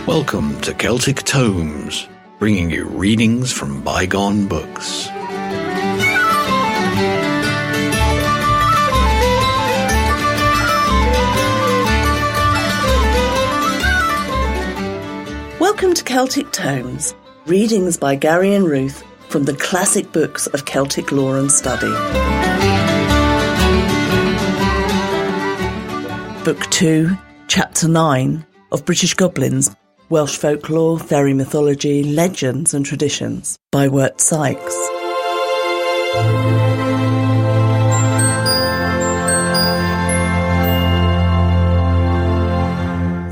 Welcome to Celtic Tomes, bringing you readings from bygone books. Welcome to Celtic Tomes, readings by Gary and Ruth from the classic books of Celtic lore and study. Book 2, Chapter 9 of British Goblins, Welsh Folklore, Fairy Mythology, Legends and Traditions by Wirt Sikes.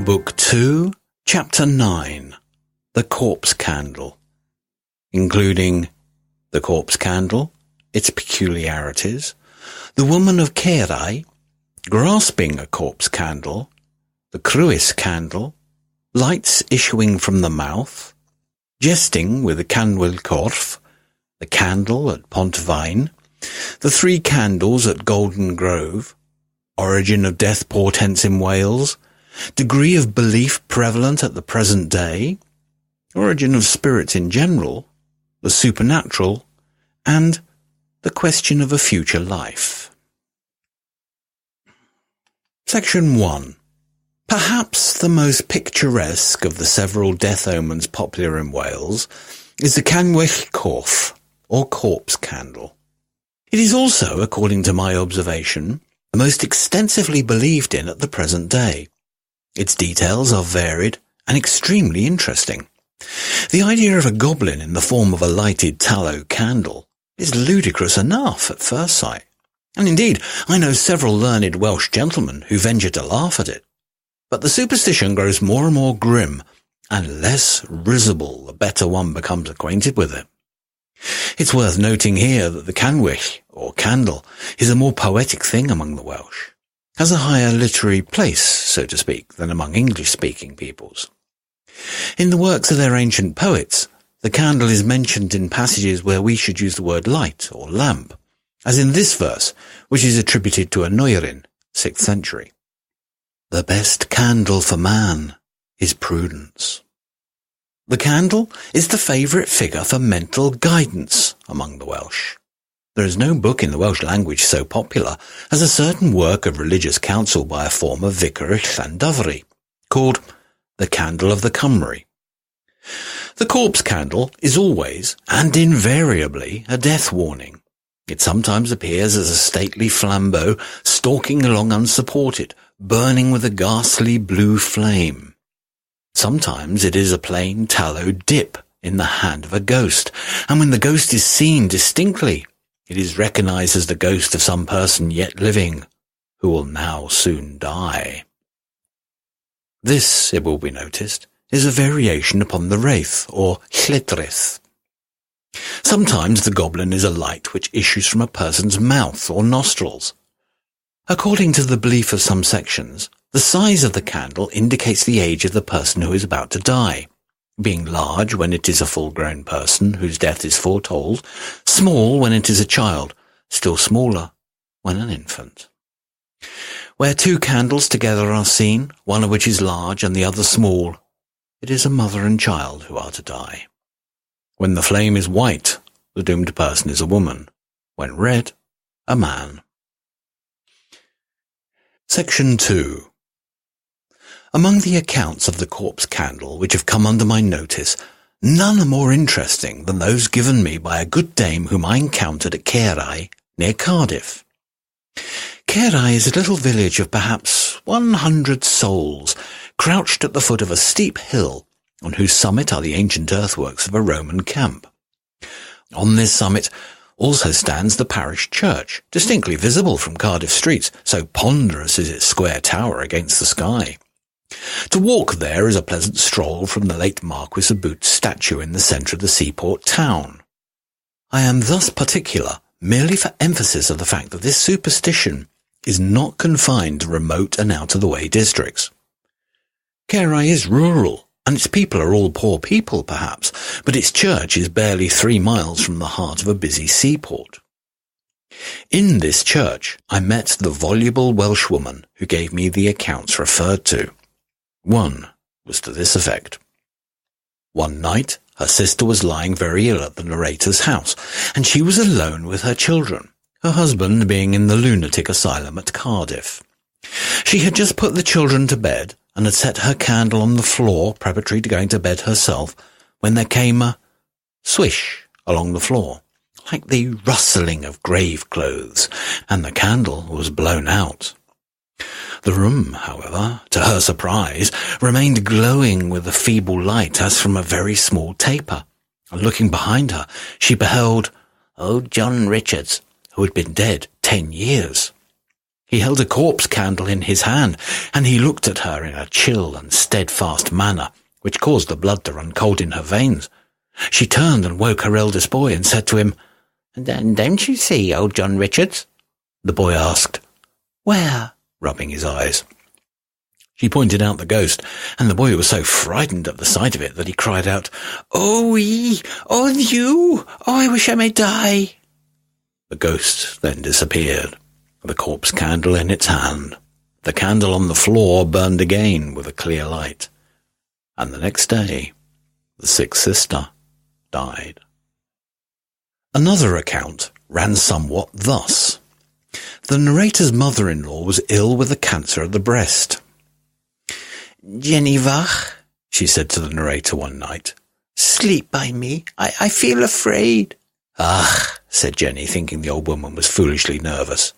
Book 2, Chapter 9, The Corpse Candle, including The Corpse Candle, its peculiarities, The Woman of Caerau, Grasping a Corpse Candle, The Crwys Candle, Lights Issuing from the Mouth, Jesting with the Canwyll Corph, The Candle at Pontfaen, The Three Candles at Golden Grove, Origin of Death-Portents in Wales, Degree of Belief Prevalent at the Present Day, Origin of Spirits in General, The Supernatural, and The Question of a Future Life. Section 1. Perhaps the most picturesque of the several death omens popular in Wales is the Canwyll Corph, or Corpse Candle. It is also, according to my observation, the most extensively believed in at the present day. Its details are varied and extremely interesting. The idea of a goblin in the form of a lighted tallow candle is ludicrous enough at first sight, and indeed I know several learned Welsh gentlemen who venture to laugh at it. But the superstition grows more and more grim, and less risible the better one becomes acquainted with it. It's worth noting here that the Canwyll, or candle, is a more poetic thing among the Welsh, has a higher literary place, so to speak, than among English-speaking peoples. In the works of their ancient poets, the candle is mentioned in passages where we should use the word light or lamp, as in this verse, which is attributed to Aneurin, 6th century. The best candle for man is prudence. The candle is the favourite figure for mental guidance among the Welsh. There is no book in the Welsh language so popular as a certain work of religious counsel by a former vicar of Llandovery, called The Candle of the Cymry. The corpse candle is always, and invariably, a death warning. It sometimes appears as a stately flambeau stalking along unsupported, burning with a ghastly blue flame. Sometimes it is a plain tallow dip in the hand of a ghost, and when the ghost is seen distinctly, it is recognized as the ghost of some person yet living, who will now soon die. This, it will be noticed, is a variation upon the wraith, or lledrith. Sometimes the goblin is a light which issues from a person's mouth or nostrils. According to the belief of some sections, the size of the candle indicates the age of the person who is about to die, being large when it is a full-grown person whose death is foretold, small when it is a child, still smaller when an infant. Where two candles together are seen, one of which is large and the other small, it is a mother and child who are to die. When the flame is white, the doomed person is a woman. When red, a man. Section 2. Among the accounts of the corpse candle which have come under my notice, none are more interesting than those given me by a good dame whom I encountered at Caerau, near Cardiff. Caerau is a little village of perhaps 100 souls, crouched at the foot of a steep hill, on whose summit are the ancient earthworks of a Roman camp. On this summit also stands the parish church, distinctly visible from Cardiff streets, so ponderous is its square tower against the sky. To walk there is a pleasant stroll from the late Marquis of Boot's statue in the centre of the seaport town. I am thus particular merely for emphasis of the fact that this superstition is not confined to remote and out-of-the-way districts. Caerau is rural, and its people are all poor people, perhaps, but its church is barely 3 miles from the heart of a busy seaport. In this church, I met the voluble Welsh woman who gave me the accounts referred to. One was to this effect. One night, her sister was lying very ill at the narrator's house, and she was alone with her children, her husband being in the lunatic asylum at Cardiff. She had just put the children to bed and had set her candle on the floor preparatory to going to bed herself, when there came a swish along the floor, like the rustling of grave clothes, and the candle was blown out. The room, however, to her surprise, remained glowing with a feeble light as from a very small taper, and looking behind her, she beheld old John Richards, who had been dead 10 years. He held a corpse candle in his hand, and he looked at her in a chill and steadfast manner, which caused the blood to run cold in her veins. She turned and woke her eldest boy and said to him, "Don't you see old John Richards?" The boy asked, "Where?" rubbing his eyes. She pointed out the ghost, and the boy was so frightened at the sight of it that he cried out, "Oh, ye! Oh, you! Oh, I wish I may die!" The ghost then disappeared, the corpse candle in its hand. The candle on the floor burned again with a clear light, and the next day the sick sister died. Another account ran somewhat thus. The narrator's mother-in-law was ill with a cancer of the breast. "Jenny Vach," she said to the narrator one night, "sleep by me. I feel afraid." "Ah," said Jenny, thinking the old woman was foolishly nervous.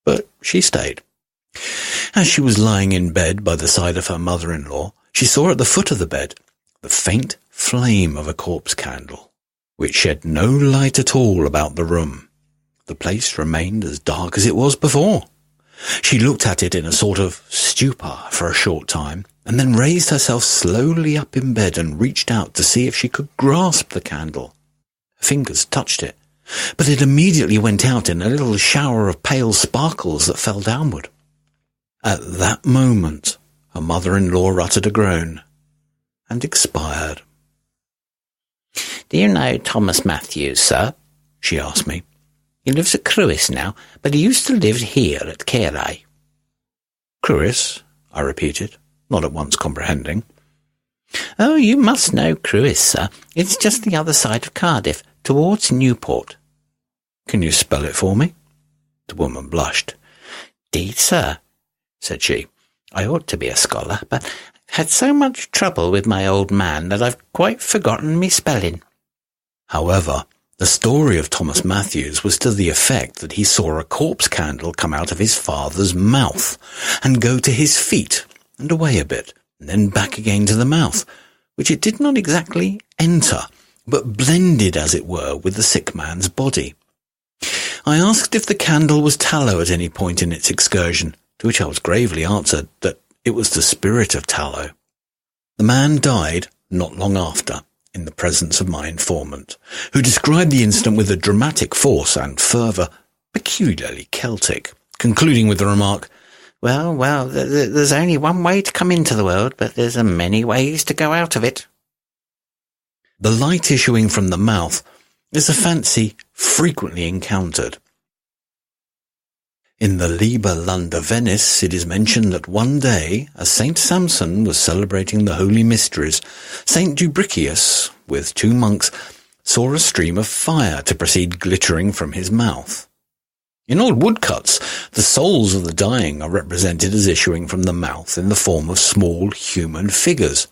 But she stayed. As she was lying in bed by the side of her mother-in-law, she saw at the foot of the bed the faint flame of a corpse candle, which shed no light at all about the room. The place remained as dark as it was before. She looked at it in a sort of stupor for a short time, and then raised herself slowly up in bed and reached out to see if she could grasp the candle. Her fingers touched it, but it immediately went out in a little shower of pale sparkles that fell downward. At that moment, her mother-in-law uttered a groan and expired. "Do you know Thomas Matthews, sir?" she asked me. "He lives at Crwys now, but he used to live here at Caerau." "Crwys?" I repeated, not at once comprehending. "Oh, you must know Crwys, sir. It's just the other side of Cardiff, towards Newport." "Can you spell it for me?" The woman blushed. "'Deed, sir," said she, "I ought to be a scholar, but I've had so much trouble with my old man that I've quite forgotten me spelling." However, the story of Thomas Matthews was to the effect that he saw a corpse candle come out of his father's mouth and go to his feet and away a bit, and then back again to the mouth, which it did not exactly enter, but blended, as it were, with the sick man's body. I asked if the candle was tallow at any point in its excursion, to which I was gravely answered that it was the spirit of tallow. The man died not long after, in the presence of my informant, who described the incident with a dramatic force and fervour peculiarly Celtic, concluding with the remark, Well, there's only one way to come into the world, but there's a many ways to go out of it." The light issuing from the mouth is a fancy frequently encountered. In the Liber Lunda Venice, it is mentioned that one day, as Saint Samson was celebrating the Holy Mysteries, Saint Dubricius, with 2 monks, saw a stream of fire to proceed glittering from his mouth. In old woodcuts, the souls of the dying are represented as issuing from the mouth in the form of small human figures,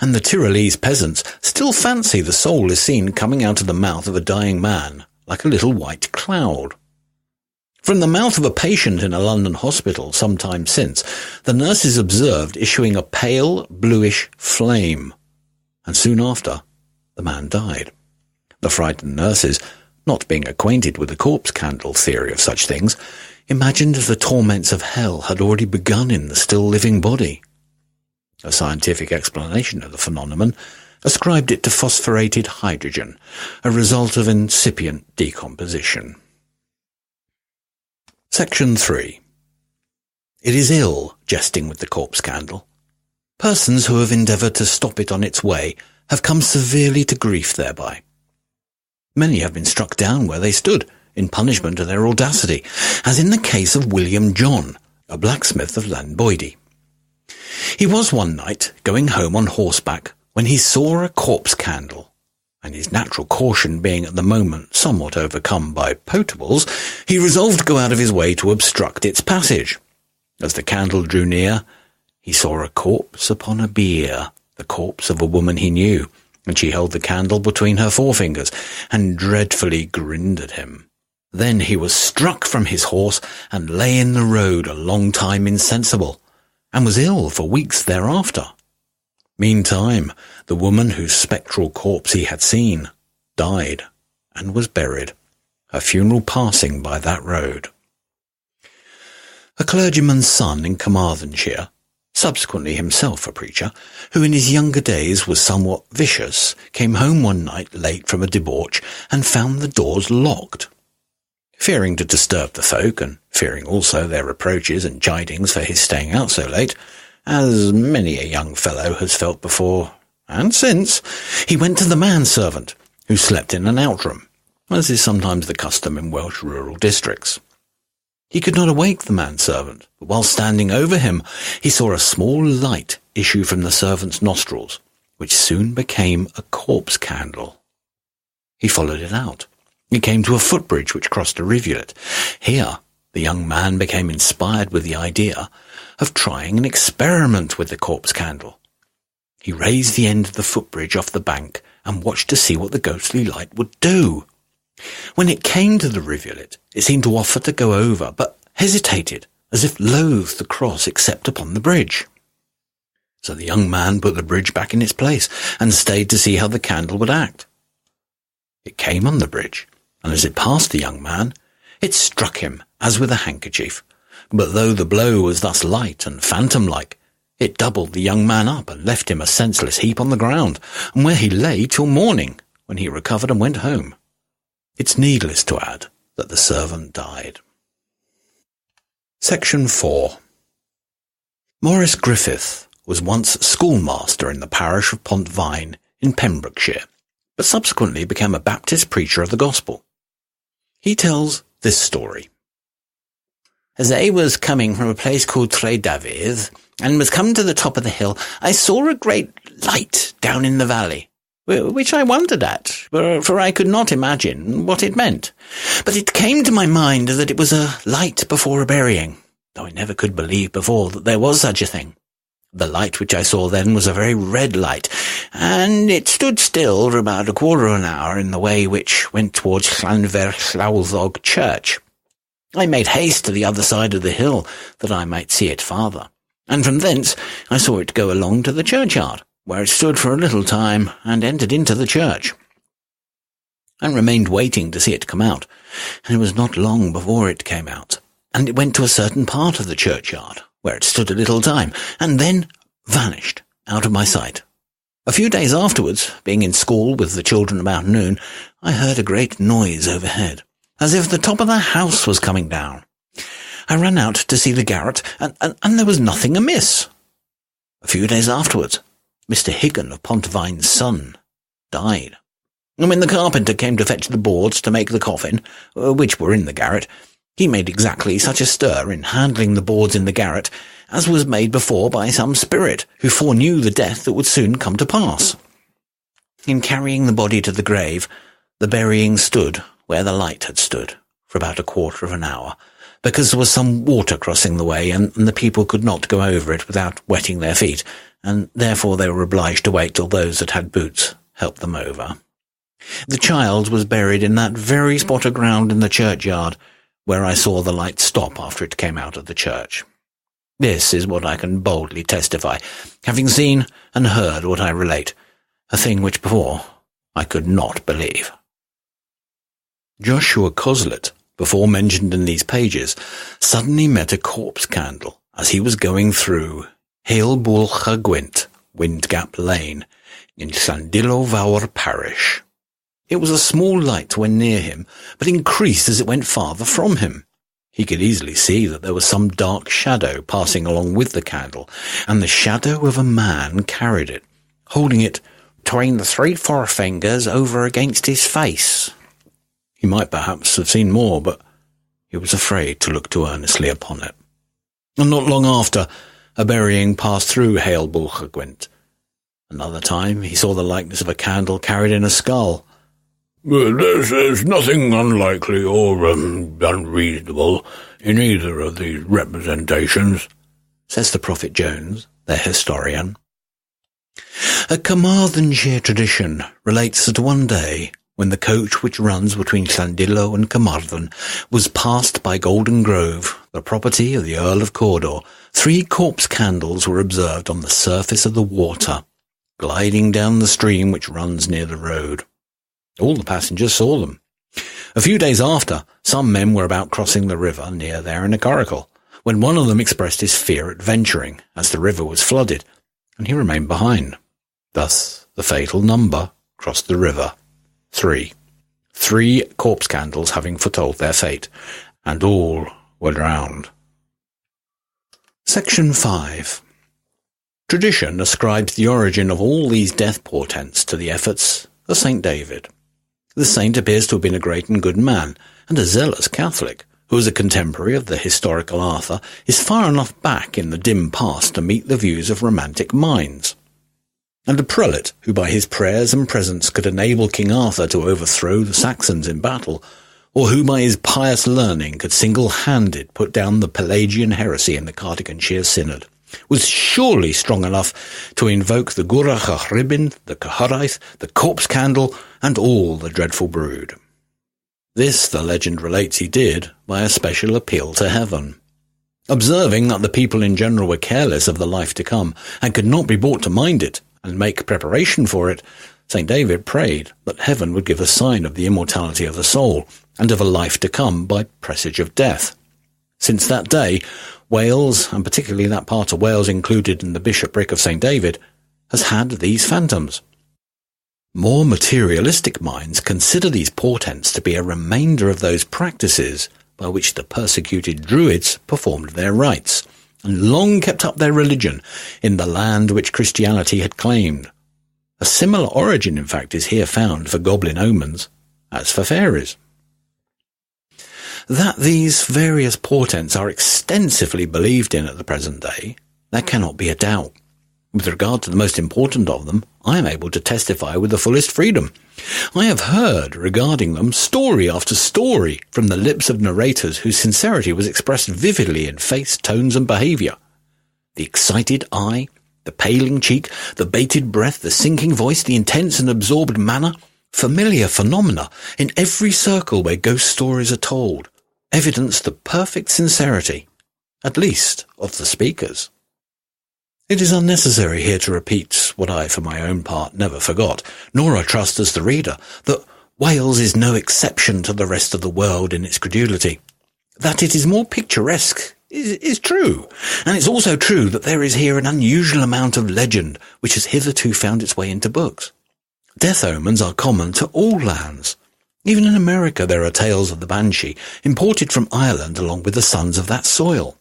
and the Tyrolese peasants still fancy the soul is seen coming out of the mouth of a dying man like a little white cloud. From the mouth of a patient in a London hospital some time since, the nurses observed issuing a pale bluish flame, and soon after the man died. The frightened nurses, not being acquainted with the corpse candle theory of such things, imagined the torments of hell had already begun in the still living body. A scientific explanation of the phenomenon ascribed it to phosphorated hydrogen, a result of incipient decomposition. Section 3. It is ill jesting with the corpse candle. Persons who have endeavoured to stop it on its way have come severely to grief thereby. Many have been struck down where they stood, in punishment of their audacity, as in the case of William John, a blacksmith of Llanboidy. He was one night going home on horseback when he saw a corpse candle, and his natural caution being at the moment somewhat overcome by potables, he resolved to go out of his way to obstruct its passage. As the candle drew near, he saw a corpse upon a bier, the corpse of a woman he knew, and she held the candle between her forefingers, and dreadfully grinned at him. Then he was struck from his horse, and lay in the road a long time insensible, and was ill for weeks thereafter. Meantime, the woman whose spectral corpse he had seen died, and was buried, her funeral passing by that road. A clergyman's son in Carmarthenshire, subsequently himself a preacher, who in his younger days was somewhat vicious, came home one night late from a debauch, and found the doors locked. Fearing to disturb the folk, and fearing also their reproaches and chidings for his staying out so late, as many a young fellow has felt before and since, he went to the manservant, who slept in an outroom, as is sometimes the custom in Welsh rural districts. He could not awake the manservant, but while standing over him, he saw a small light issue from the servant's nostrils, which soon became a corpse candle. He followed it out. He came to a footbridge which crossed a rivulet. Here the young man became inspired with the idea of trying an experiment with the corpse candle. He raised the end of the footbridge off the bank and watched to see what the ghostly light would do. When it came to the rivulet, it seemed to offer to go over, but hesitated, as if loath to cross except upon the bridge. So the young man put the bridge back in its place, and stayed to see how the candle would act. It came on the bridge, and as it passed the young man, it struck him as with a handkerchief. But though the blow was thus light and phantom-like, it doubled the young man up and left him a senseless heap on the ground, and where he lay till morning, when he recovered and went home. It's needless to add that the servant died. Section 4. Morris Griffith was once schoolmaster in the parish of Pontfaen in Pembrokeshire, but subsequently became a Baptist preacher of the gospel. He tells this story. As I was coming from a place called Dafydd, and was come to the top of the hill, I saw a great light down in the valley, which I wondered at, for I could not imagine what it meant. But it came to my mind that it was a light before a burying, though I never could believe before that there was such a thing. The light which I saw then was a very red light, and it stood still for about a quarter of an hour in the way which went towards Llanfairllawddog church. I made haste to the other side of the hill, that I might see it farther, and from thence I saw it go along to the churchyard, where it stood for a little time, and entered into the church, and remained waiting to see it come out, and it was not long before it came out, and it went to a certain part of the churchyard, where it stood a little time, and then vanished out of my sight. A few days afterwards, being in school with the children about noon, I heard a great noise overhead, as if the top of the house was coming down. I ran out to see the garret, and there was nothing amiss. A few days afterwards, Mr. Higgin of Pontfaen's son died, and when the carpenter came to fetch the boards to make the coffin, which were in the garret, he made exactly such a stir in handling the boards in the garret as was made before by some spirit who foreknew the death that would soon come to pass. In carrying the body to the grave, the burying stood where the light had stood for about a quarter of an hour, because there was some water crossing the way, and the people could not go over it without wetting their feet, and therefore they were obliged to wait till those that had boots helped them over. The child was buried in that very spot of ground in the churchyard where I saw the light stop after it came out of the church. This is what I can boldly testify, having seen and heard what I relate, a thing which before I could not believe. Joshua Coslet, before mentioned in these pages, suddenly met a corpse candle as he was going through Hale Bwlch Gwent, Windgap Lane, in Llandilo Fawr parish. It was a small light when near him, but increased as it went farther from him. He could easily see that there was some dark shadow passing along with the candle, and the shadow of a man carried it, holding it between the 3 forefingers over against his face. He might perhaps have seen more, but he was afraid to look too earnestly upon it. And not long after, a burying passed through Hael Gwent. Another time he saw the likeness of a candle carried in a skull. There's nothing unlikely or unreasonable in either of these representations, says the Prophet Jones, their historian. A Carmarthenshire tradition relates that one day, when the coach which runs between Llandillo and Carmarthen was passed by Golden Grove, the property of the Earl of Cawdor, 3 corpse candles were observed on the surface of the water, gliding down the stream which runs near the road. All the passengers saw them. A few days after, some men were about crossing the river near there in a coracle, when one of them expressed his fear at venturing, as the river was flooded, and he remained behind. Thus the fatal number crossed the river. 3 corpse candles having foretold their fate, and all were drowned. Section 5. Tradition ascribes the origin of all these death portents to the efforts of St. David. The saint appears to have been a great and good man, and a zealous Catholic, who as a contemporary of the historical Arthur is far enough back in the dim past to meet the views of romantic minds. And a prelate who by his prayers and presence could enable King Arthur to overthrow the Saxons in battle, or who by his pious learning could single-handed put down the Pelagian heresy in the Cardiganshire Synod, was surely strong enough to invoke the Gwrach a Rhibyn, the Cyhyraeth, the corpse candle, and all the dreadful brood. This, the legend relates, he did by a special appeal to heaven. Observing that the people in general were careless of the life to come, and could not be brought to mind it, and make preparation for it, St. David prayed that heaven would give a sign of the immortality of the soul, and of a life to come by presage of death. Since that day, Wales, and particularly that part of Wales included in the bishopric of St. David, has had these phantoms. More materialistic minds consider these portents to be a remainder of those practices by which the persecuted Druids performed their rites, and long kept up their religion in the land which Christianity had claimed. A similar origin, in fact, is here found for goblin omens as for fairies. That these various portents are extensively believed in at the present day, there cannot be a doubt. With regard to the most important of them, I am able to testify with the fullest freedom. I have heard regarding them story after story from the lips of narrators whose sincerity was expressed vividly in face, tones, and behaviour. The excited eye, the paling cheek, the bated breath, the sinking voice, the intense and absorbed manner, familiar phenomena in every circle where ghost stories are told, evidence the perfect sincerity, at least of the speakers. It is unnecessary here to repeat what I, for my own part, never forgot, nor I trust as the reader, that Wales is no exception to the rest of the world in its credulity. That it is more picturesque is true, and it's also true that there is here an unusual amount of legend which has hitherto found its way into books. Death omens are common to all lands. Even in America there are tales of the banshee, imported from Ireland along with the sons of that soil.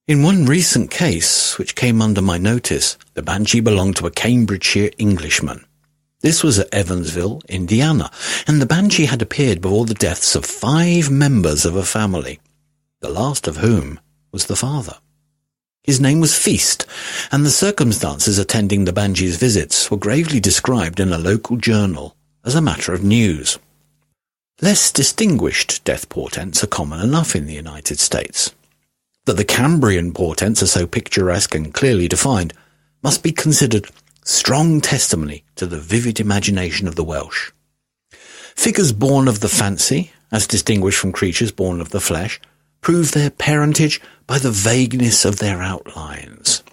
In one recent case, which came under my notice, the banshee belonged to a Cambridgeshire Englishman. This was at Evansville, Indiana, and the banshee had appeared before the deaths of 5 members of a family, the last of whom was the father. His name was Feast, and the circumstances attending the banshee's visits were gravely described in a local journal as a matter of news. Less distinguished death portents are common enough in the United States. That the Cambrian portents are so picturesque and clearly defined must be considered strong testimony to the vivid imagination of the Welsh. Figures born of the fancy, as distinguished from creatures born of the flesh, prove their parentage by the vagueness of their outlines.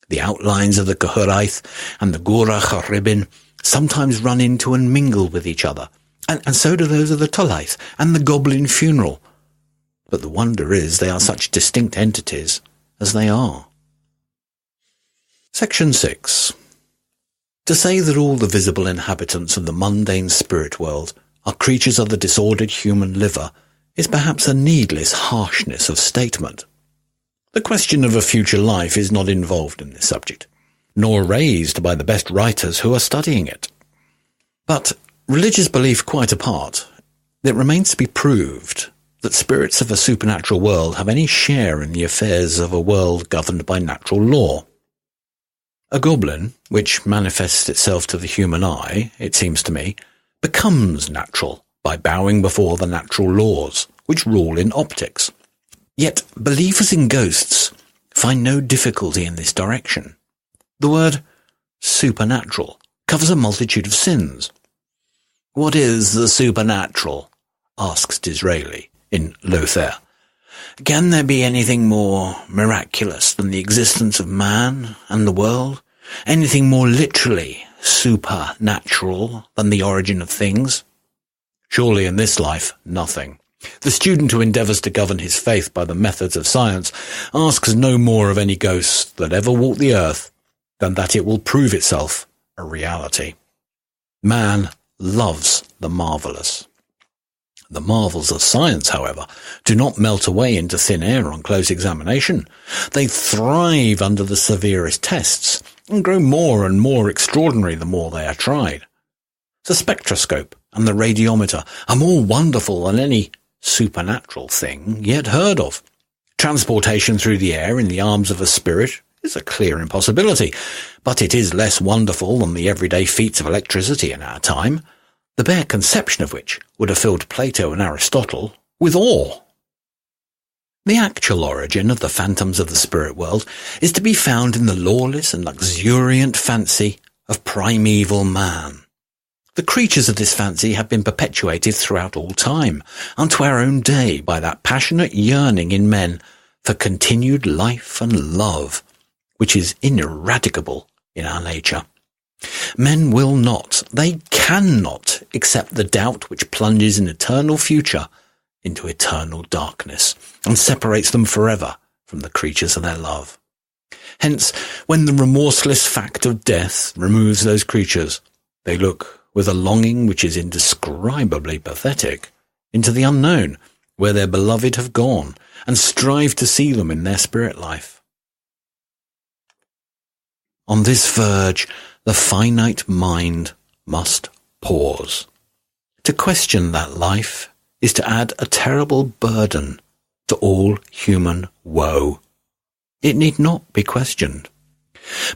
The outlines of the Cyhyraeth and the Gwrach a Rhibyn sometimes run into and mingle with each other, and so do those of the Tolaeth and the Goblin funeral. But the wonder is they are such distinct entities as they are. Section 6. To say that all the visible inhabitants of the mundane spirit world are creatures of the disordered human liver is perhaps a needless harshness of statement. The question of a future life is not involved in this subject, nor raised by the best writers who are studying it. But religious belief quite apart, it remains to be proved that spirits of a supernatural world have any share in the affairs of a world governed by natural law. A goblin, which manifests itself to the human eye, it seems to me, becomes natural by bowing before the natural laws, which rule in optics. Yet believers in ghosts find no difficulty in this direction. The word supernatural covers a multitude of sins. "What is the supernatural?" asks Disraeli in Lothair. "Can there be anything more miraculous than the existence of man and the world? Anything more literally supernatural than the origin of things? Surely in this life, nothing. The student who endeavours to govern his faith by the methods of science asks no more of any ghost that ever walked the earth than that it will prove itself a reality. Man loves the marvellous. The marvels of science, however, do not melt away into thin air on close examination. They thrive under the severest tests and grow more and more extraordinary the more they are tried. The spectroscope and the radiometer are more wonderful than any supernatural thing yet heard of. Transportation through the air in the arms of a spirit is a clear impossibility, but it is less wonderful than the everyday feats of electricity in our time, the bare conception of which would have filled Plato and Aristotle with awe. The actual origin of the phantoms of the spirit world is to be found in the lawless and luxuriant fancy of primeval man. The creatures of this fancy have been perpetuated throughout all time, unto our own day, by that passionate yearning in men for continued life and love, which is ineradicable in our nature. Men will not, they cannot accept the doubt which plunges an eternal future into eternal darkness and separates them forever from the creatures of their love. Hence, when the remorseless fact of death removes those creatures, they look with a longing which is indescribably pathetic into the unknown, where their beloved have gone, and strive to see them in their spirit life. On this verge, the finite mind must pause. To question that life is to add a terrible burden to all human woe. It need not be questioned.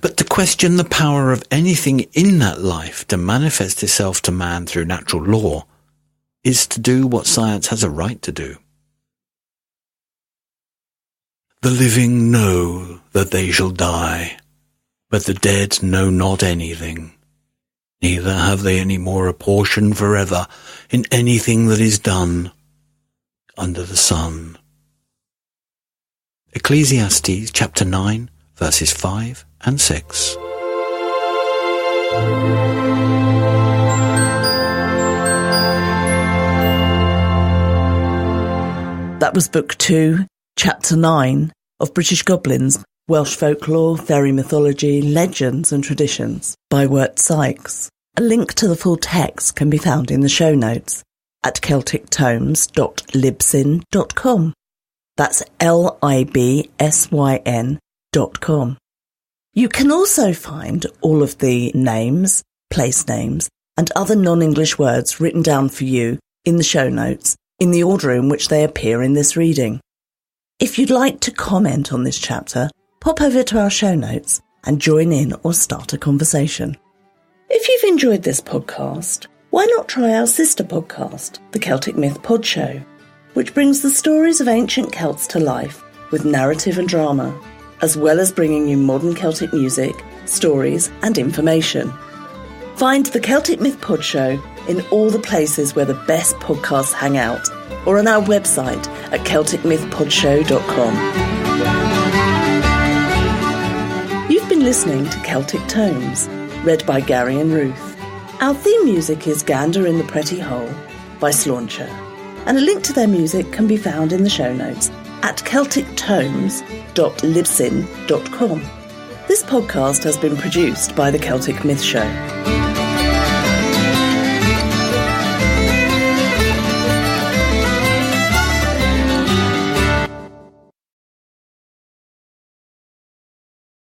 But to question the power of anything in that life to manifest itself to man through natural law is to do what science has a right to do. The living know that they shall die, but the dead know not anything. Neither have they any more a portion forever in anything that is done under the sun. Ecclesiastes chapter 9, verses 5 and 6. That was Book 2, Chapter 9 of British Goblins, Welsh Folklore, Fairy Mythology, Legends and Traditions by Wirt Sikes. A link to the full text can be found in the show notes at celtictomes.libsyn.com. That's LIBSYN.com. You can also find all of the names, place names, and other non-English words written down for you in the show notes in the order in which they appear in this reading. If you'd like to comment on this chapter, pop over to our show notes and join in or start a conversation. If you've enjoyed this podcast, why not try our sister podcast, the Celtic Myth Pod Show, which brings the stories of ancient Celts to life with narrative and drama, as well as bringing you modern Celtic music, stories and information. Find the Celtic Myth Pod Show in all the places where the best podcasts hang out, or on our website at celticmythpodshow.com. You've been listening to Celtic Tomes, read by Gary and Ruth. Our theme music is Gander in the Pretty Hole by Slauncher, and a link to their music can be found in the show notes at celtictomes.libsyn.com. This podcast has been produced by The Celtic Myth Show.